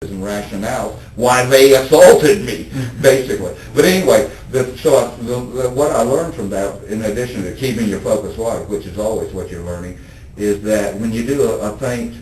and rationale why they assaulted me, basically. But anyway, what I learned from that, in addition to keeping your focus wide, which is always what you're learning, is that when you do a feint,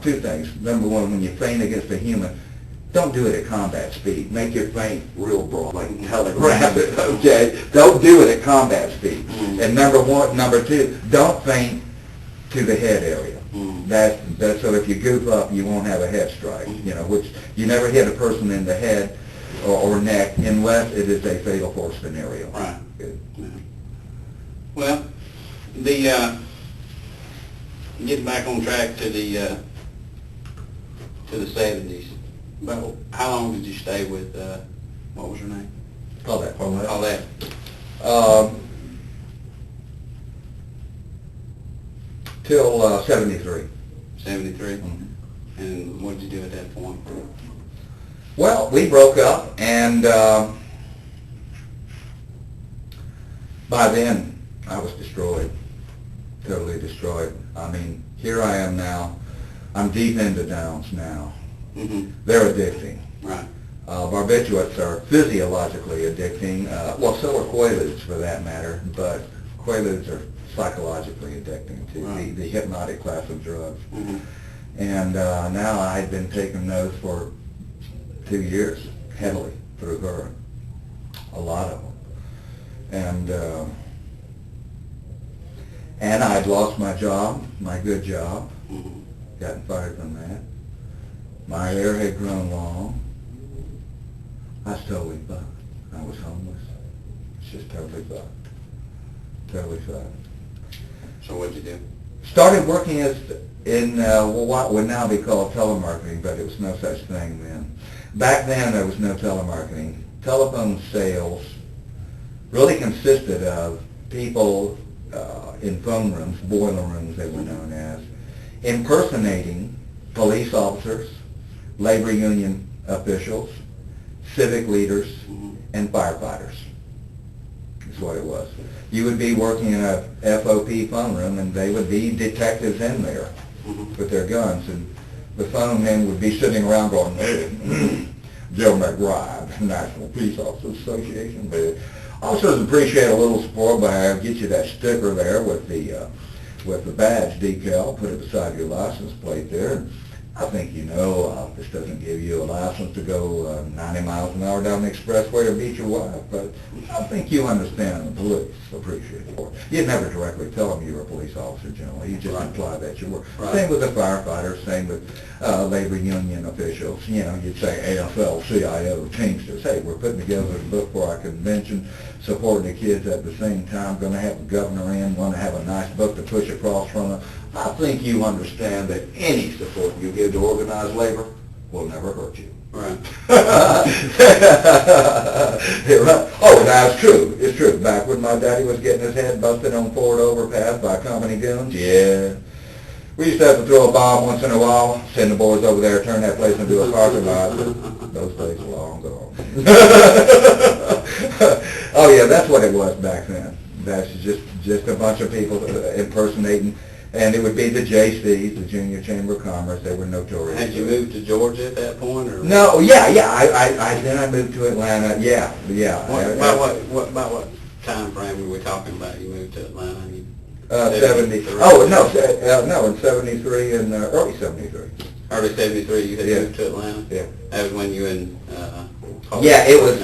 two things. Number one, when you feint against a human, don't do it at combat speed. Make your feint real broad, like telegraph it, okay? Don't do it at combat speed. And number two, don't feint to the head area. That's so if you goof up, you won't have a head strike, which you never hit a person in the head or neck unless it is a fatal force scenario. Right. Yeah. Well, getting back on track to the 70s, but how long did you stay with, what was her name? Paulette. Till 73. 73? Mm-hmm. And what did you do at that point? Well, we broke up, and by then I was destroyed, totally destroyed. I mean, here I am now. I'm deep into downs now. Mm-hmm. They're addicting. Right. Barbiturates are physiologically addicting. Well, so are Quaaludes for that matter, but Quaaludes are psychologically addicting to right. the hypnotic class of drugs. Mm-hmm. And now I've been taking those for 2 years, heavily, through her, a lot of them. And I'd lost my job, my good job, mm-hmm. gotten fired from that. My hair had grown long. I was totally fucked. I was homeless. It's just totally fucked. Totally fucked. So what'd you do? Started working in what would now be called telemarketing, but it was no such thing then. Back then there was no telemarketing. Telephone sales really consisted of people in phone rooms, boiler rooms they were known as, impersonating police officers, labor union officials, civic leaders, mm-hmm. and firefighters. That's what it was. You would be working in a FOP phone room, and they would be detectives in there mm-hmm. with their guns, and the phone men would be sitting around going, "Hey, Joe McBride, National Police Officers Association. But officers appreciate a little support, but I'll get you that sticker there with the badge decal. Put it beside your license plate there. I think this doesn't give you a license to go 90 miles an hour down the expressway to beat your wife, but I think you understand the police appreciate it. You'd never directly tell them you were a police officer generally. You just right. imply that you were. Right. Same with the firefighters, same with labor union officials. You'd say AFL-CIO Teamsters. Hey, we're putting together a book for our convention, supporting the kids at the same time, going to have the governor in, want to have a nice book to push across from them. I think you understand that any support you give to organized labor will never hurt you. Right. Oh, that's true. It's true. Back when my daddy was getting his head busted on Ford overpass by company goons, yeah. We used to have to throw a bomb once in a while, send the boys over there, turn that place into a parking lot. Those days are long gone. Oh yeah, that's what it was back then. That's just a bunch of people impersonating. And it would be the JCs, the Junior Chamber of Commerce. They were notorious. Had you moved to Georgia at that point, or? No, yeah. Then I moved to Atlanta. Yeah. About what time frame were we talking about? You moved to Atlanta. 70. Oh no, in 73 and early 73. Early 73, you had moved to Atlanta. Yeah. That was when you and. Yeah, it was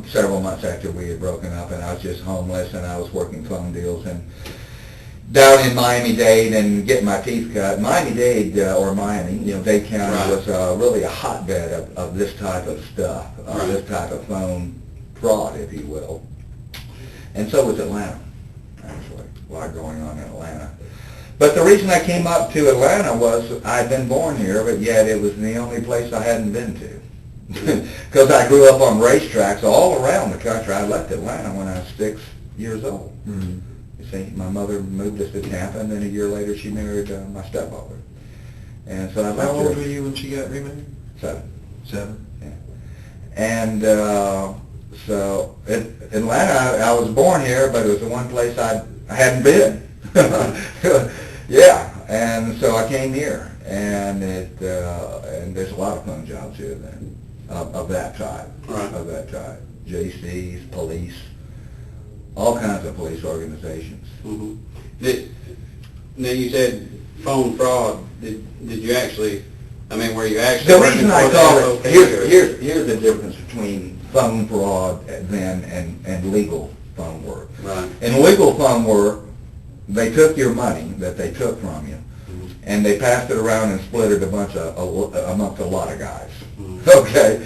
several months after we had broken up, and I was just homeless, and I was working phone deals and. Down in Miami-Dade and getting my teeth cut. Miami-Dade, or Miami, Dade County right. was really a hotbed of this type of stuff, right. this type of phone fraud, if you will. And so was Atlanta, actually. A lot going on in Atlanta. But the reason I came up to Atlanta was I'd been born here, but yet it was the only place I hadn't been to. Because I grew up on racetracks all around the country. I left Atlanta when I was 6 years old. Mm-hmm. See, my mother moved us to Tampa, and then a year later she married my stepfather. And so I left How old her. were you when she got remarried? 7. 7? Yeah. And so in Atlanta, I was born here, but it was the one place I hadn't been. Yeah, and so I came here. and and there's a lot of phone jobs here then of that type, Right. of that type. JCs, police, all kinds of police organizations. Now you said phone fraud. Did you actually? I mean, were you actually? The reason I call it okay, here's the difference between phone fraud then and legal phone work. Right. In legal phone work, they took your money that they took from you, and they passed it around and split it amongst a lot of guys. Okay.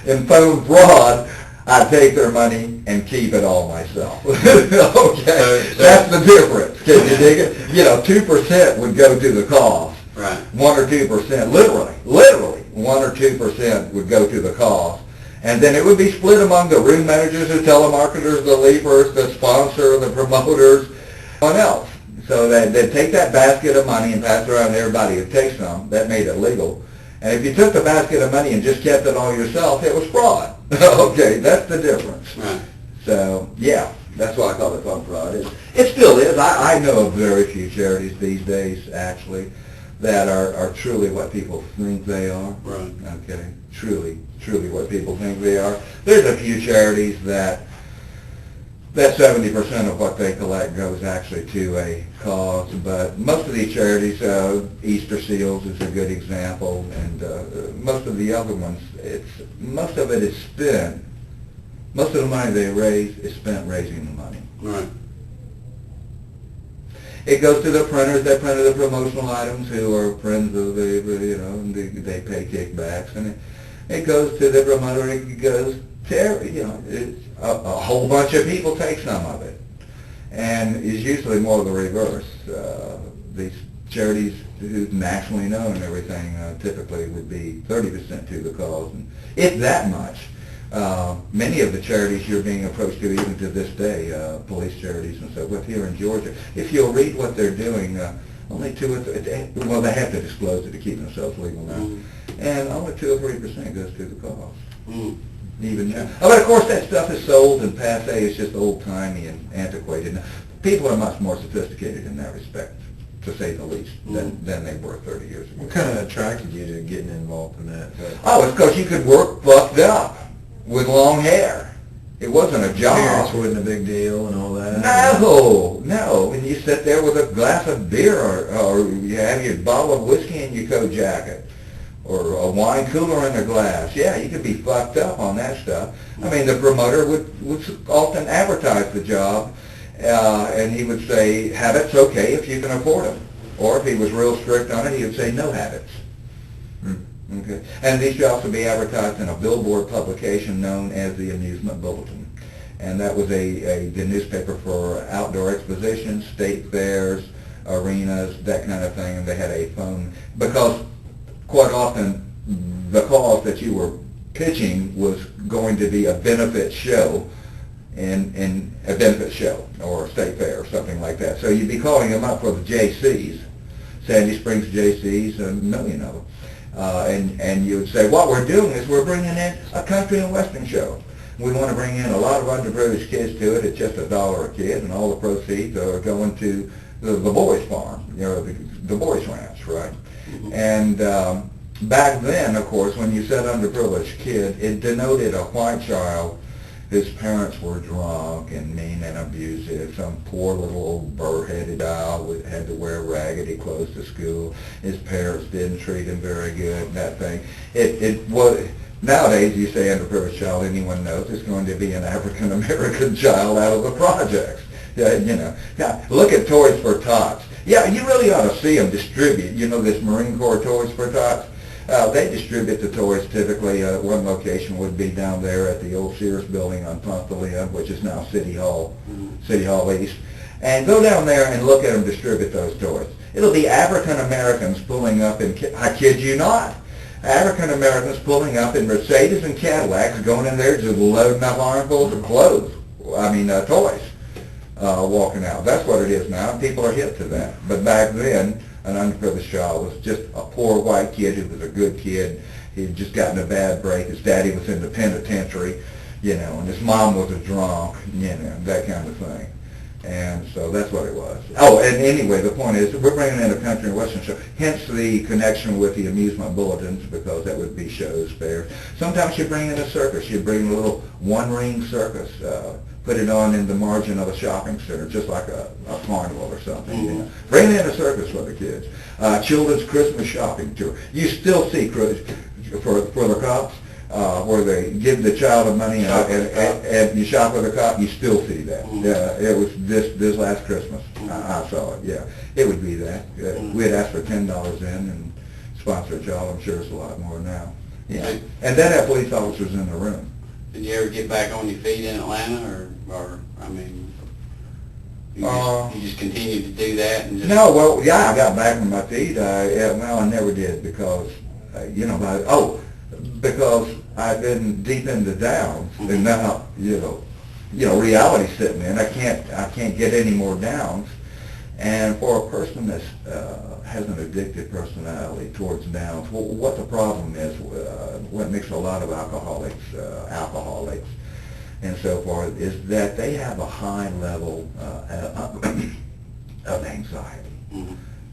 In phone fraud, I take their money and keep it all myself. Okay. That's the difference. Can you dig it? 2% would go to the cost. Right. 1 or 2%, literally 1 or 2% would go to the cost. And then it would be split among the room managers, the telemarketers, the leapers, the sponsor, the promoters, everyone else. So they'd take that basket of money and pass it around to everybody who takes some. That made it legal. And if you took the basket of money and just kept it all yourself, it was fraud. Okay, that's the difference. Right. So, yeah, that's why I call it phone fraud. It still is. I know of very few charities these days, actually, that are truly what people think they are. Right. Okay, truly what people think they are. There's a few charities that 70% of what they collect goes actually to a cause, but most of these charities, Easter Seals is a good example, and most of the other ones, most of it is spent, most of the money they raise is spent raising the money. Right. It goes to the printers that printed the promotional items who are friends of they pay kickbacks, and it goes to the promoter, it goes to, it's a whole bunch of people take some of it. And it's usually more the reverse. These charities who's nationally known and everything typically would be 30% to the cause, and if that much. Many of the charities you're being approached to even to this day, police charities and so forth here in Georgia, if you'll read what they're doing, only 2 or 3, well, they have to disclose it to keep themselves legal now, and only 2 or 3% goes to the cause. Even now. But of course that stuff is sold and passe. It's just old-timey and antiquated. Now, people are much more sophisticated in that respect, to say the least, than they were 30 years ago. What kind of attracted you to getting involved in that? Oh, it's because you could work fucked up with long hair. It wasn't a job. Appearance wasn't a big deal and all that? No. And you sit there with a glass of beer or you have your bottle of whiskey in your coat jacket, or a wine cooler in a glass. Yeah, you could be fucked up on that stuff. I mean, the promoter would often advertise the job, and he would say, habits okay if you can afford them. Or if he was real strict on it, he would say, no habits. Okay. And these jobs would be advertised in a billboard publication known as the Amusement Bulletin. And that was the newspaper for outdoor expositions, state fairs, arenas, that kind of thing. And they had a phone, because quite often the cause that you were pitching was going to be a benefit show, in a benefit show or a state fair or something like that. So you'd be calling them up for the JCs, Sandy Springs JCs, a million of them. And you would say, what we're doing is we're bringing in a country and western show. We want to bring in a lot of underprivileged kids to it. It's just $1 a kid, and all the proceeds are going to the boys' farm, the boys' ranch, right? And back then, of course, when you said underprivileged kid, it denoted a white child whose parents were drunk and mean and abusive. Some poor little old burr-headed child had to wear raggedy clothes to school. His parents didn't treat him very good, and that thing. It was, nowadays, you say underprivileged child, anyone knows it's going to be an African-American child out of the projects. Now, look at Toys for Tots. Yeah, you really ought to see them distribute. This Marine Corps Toys for Tots? They distribute the toys typically. One location would be down there at the old Sears building on Ponthaleon, which is now City Hall, City Hall East. And go down there and look at them distribute those toys. It'll be African Americans pulling up in, I kid you not, African Americans pulling up in Mercedes and Cadillacs, going in there just loading up armfuls of clothes, toys, walking out. That's what it is now. People are hip to that. But back then, an underprivileged child was just a poor white kid who was a good kid. He had just gotten a bad break. His daddy was in the penitentiary, and his mom was a drunk, that kind of thing. And so that's what it was. Oh, and anyway, the point is we're bringing in a country and western show, hence the connection with the amusement bulletins, because that would be shows, fairs. Sometimes you bring in a circus. You bring a little one-ring circus, put it on in the margin of a shopping center, just like a carnival or something. Mm-hmm. You know. Bring in a circus for the kids. Children's Christmas shopping tour. You still see for the cops, where they give the child the money and you shop with a cop, you still see that. Mm-hmm. It was this last Christmas. I saw it, yeah. It would be that. We had asked for $10 in and sponsor a child. I'm sure it's a lot more now. Yeah. And then have police officers in the room. Did you ever get back on your feet in Atlanta, or I mean, you just continued to do that? And just No, well, yeah, I got back on my feet. I never did because, because I've been deep into downs, and now reality's sitting in. I can't get any more downs. And for a person that has an addicted personality towards downs, what the problem is, what makes a lot of alcoholics and so forth, is that they have a high level of anxiety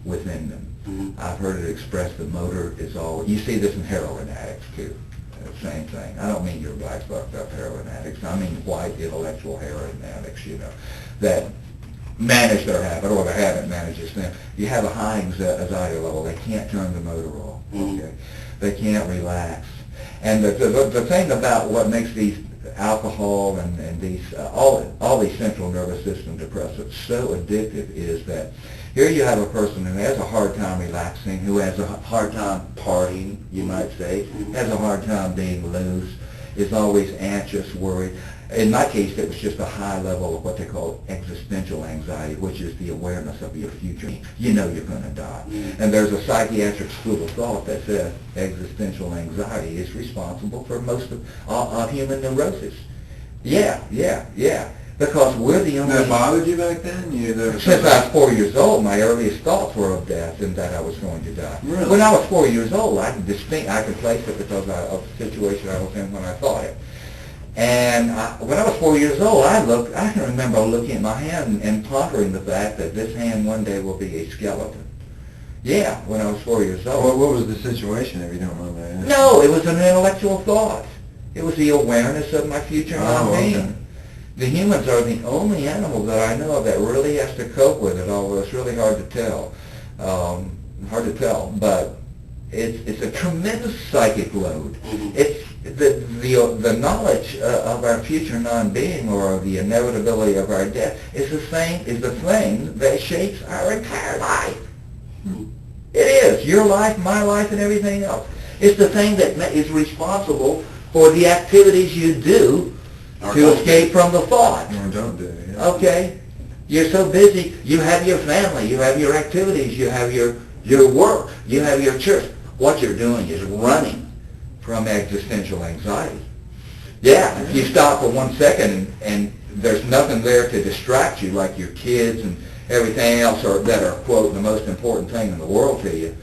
within them. I've heard it expressed, the motor is all, you see this in heroin addicts too. Same thing. I don't mean your black fucked up heroin addicts. I mean white intellectual heroin addicts, that manage their habit, or the habit manages them. You have a high anxiety level. They can't turn the motor off. Okay, they can't relax. And the thing about what makes these alcohol and these all these central nervous system depressants so addictive is that here you have a person who has a hard time relaxing, who has a hard time partying, you might say, has a hard time being loose, is always anxious, worried. In my case, it was just a high level of what they call existential anxiety, which is the awareness of your future. You know you're going to die. And there's a psychiatric school of thought that says existential anxiety is responsible for most of human neurosis. Yeah. Because we're the only... That bothered you back then? Since I was 4 years old, my earliest thoughts were of death and that I was going to die. Really? When I was 4 years old, I could place it because of the situation I was in when I thought it. And when I was 4 years old, I can remember looking at my hand and pondering the fact that this hand one day will be a skeleton. Yeah, when I was 4 years old. What was the situation, if you don't mind that? No, it was an intellectual thought. It was the awareness of my future non-being. Okay. The humans are the only animal that I know of that really has to cope with it, although it's really hard to tell. But it's a tremendous psychic load. It's the knowledge of our future non-being, or of the inevitability of our death, is the thing that shapes our entire life. It is your life, my life, and everything else. It's the thing that is responsible for the activities you do to escape from the thought. Or don't do, yeah. Okay, you're so busy. You have your family, you have your activities, you have your work, you have your church. What you're doing is running from existential anxiety. Yeah, if you stop for 1 second and there's nothing there to distract you, like your kids and everything else that are, quote, the most important thing in the world to you,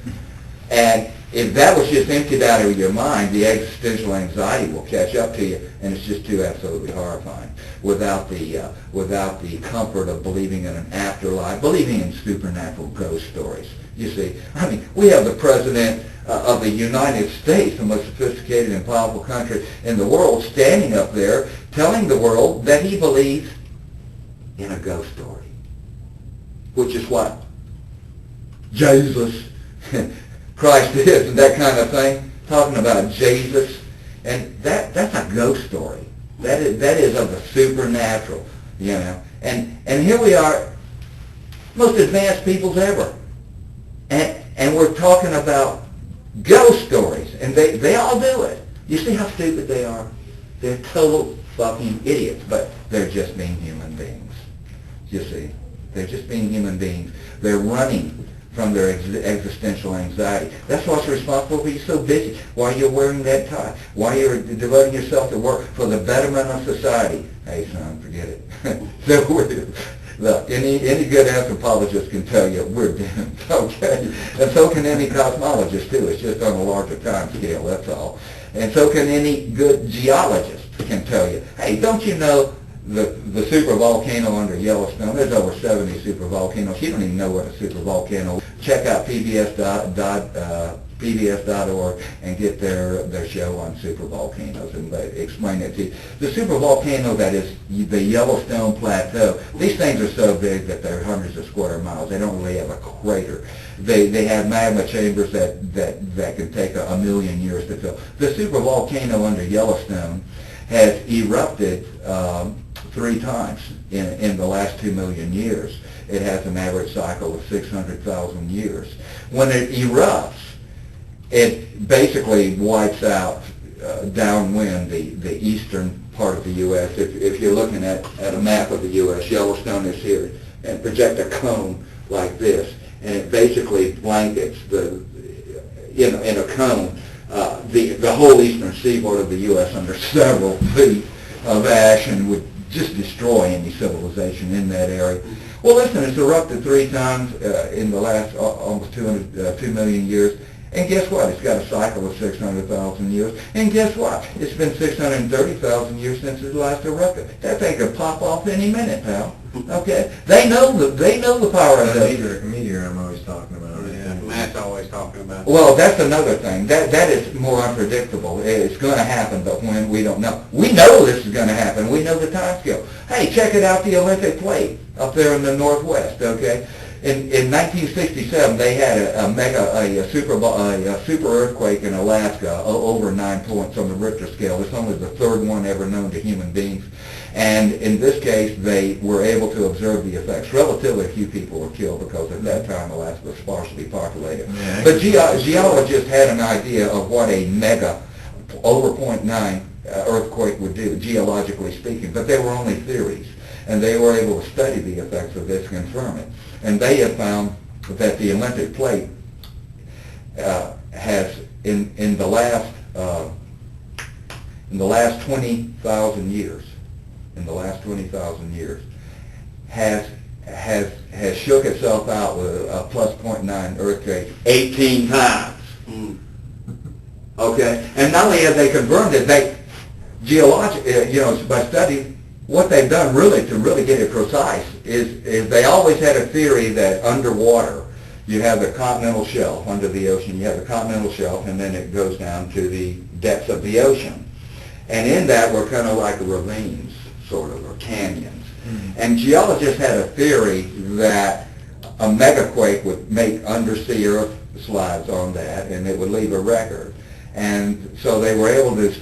and if that was just emptied out of your mind, the existential anxiety will catch up to you, and it's just too absolutely horrifying. Without the comfort of believing in an afterlife, believing in supernatural ghost stories. You see, I mean, we have the president of the United States, the most sophisticated and powerful country in the world, standing up there telling the world that he believes in a ghost story, which is what Jesus Christ is, and that kind of thing, talking about Jesus, and that's a ghost story. That is of the supernatural, And here we are, most advanced peoples ever, and we're talking about ghost stories, and they all do it. You see how stupid they are? They're total fucking idiots, but they're just being human beings. You see, they're just being human beings. They're running from their existential anxiety. That's what's responsible for you so busy, why you're wearing that tie, why you're devoting yourself to work for the betterment of society. Hey, son, forget it. Look, any good anthropologist can tell you we're doomed, okay? And so can any cosmologist, too. It's just on a larger time scale, that's all. And so can any good geologist can tell you, hey, don't you know the supervolcano under Yellowstone. There's over 70 supervolcanoes. You don't even know what a supervolcano is. Check out pbs.org and get their show on supervolcanoes, and they explain it to you. The supervolcano that is the Yellowstone Plateau, these things are so big that they're hundreds of square miles. They don't really have a crater. They have magma chambers that can take a million years to fill. The supervolcano under Yellowstone has erupted 3 times in the last 2 million years. It has an average cycle of 600,000 years. When it erupts, it basically wipes out downwind the eastern part of the U.S. If you're looking at a map of the U.S., Yellowstone is here, and project a cone like this, and it basically blankets in a cone the whole eastern seaboard of the U.S. under several feet of ash, and would just destroy any civilization in that area. Well, listen, it's erupted 3 times in the last almost 2 million years. And guess what? It's got a cycle of 600,000 years. And guess what? It's been 630,000 years since it last erupted. That thing could pop off any minute, pal. Okay? They know the power of that. Meteor I'm always talking about. Yeah, Matt's always talking about. Well, that's another thing. That is more unpredictable. It's going to happen, but when, we don't know. We know this is going to happen. We know the time scale. Hey, check it out, the Olympic plate up there in the northwest, okay? In 1967, they had a super earthquake in Alaska, over 9 points on the Richter scale. It's only the 3rd one ever known to human beings. And in this case, they were able to observe the effects. Relatively few people were killed because at that time Alaska was sparsely populated. Yeah, but geologists had an idea of what a mega, over 0.9 earthquake would do, geologically speaking. But they were only theories. And they were able to study the effects of this and confirm it. And they have found that the Olympic plate has, in the last 20,000 years, has shook itself out with a plus 0.9 earthquake 18 times. Okay, and not only have they confirmed it, they by studying. What they've done to really get it precise is they always had a theory that underwater you have the continental shelf under the ocean, you have the continental shelf, and then it goes down to the depths of the ocean. And in that we're kind of like ravines, sort of, or canyons. And geologists had a theory that a megaquake would make undersea earth slides on that, and it would leave a record. And so they were able to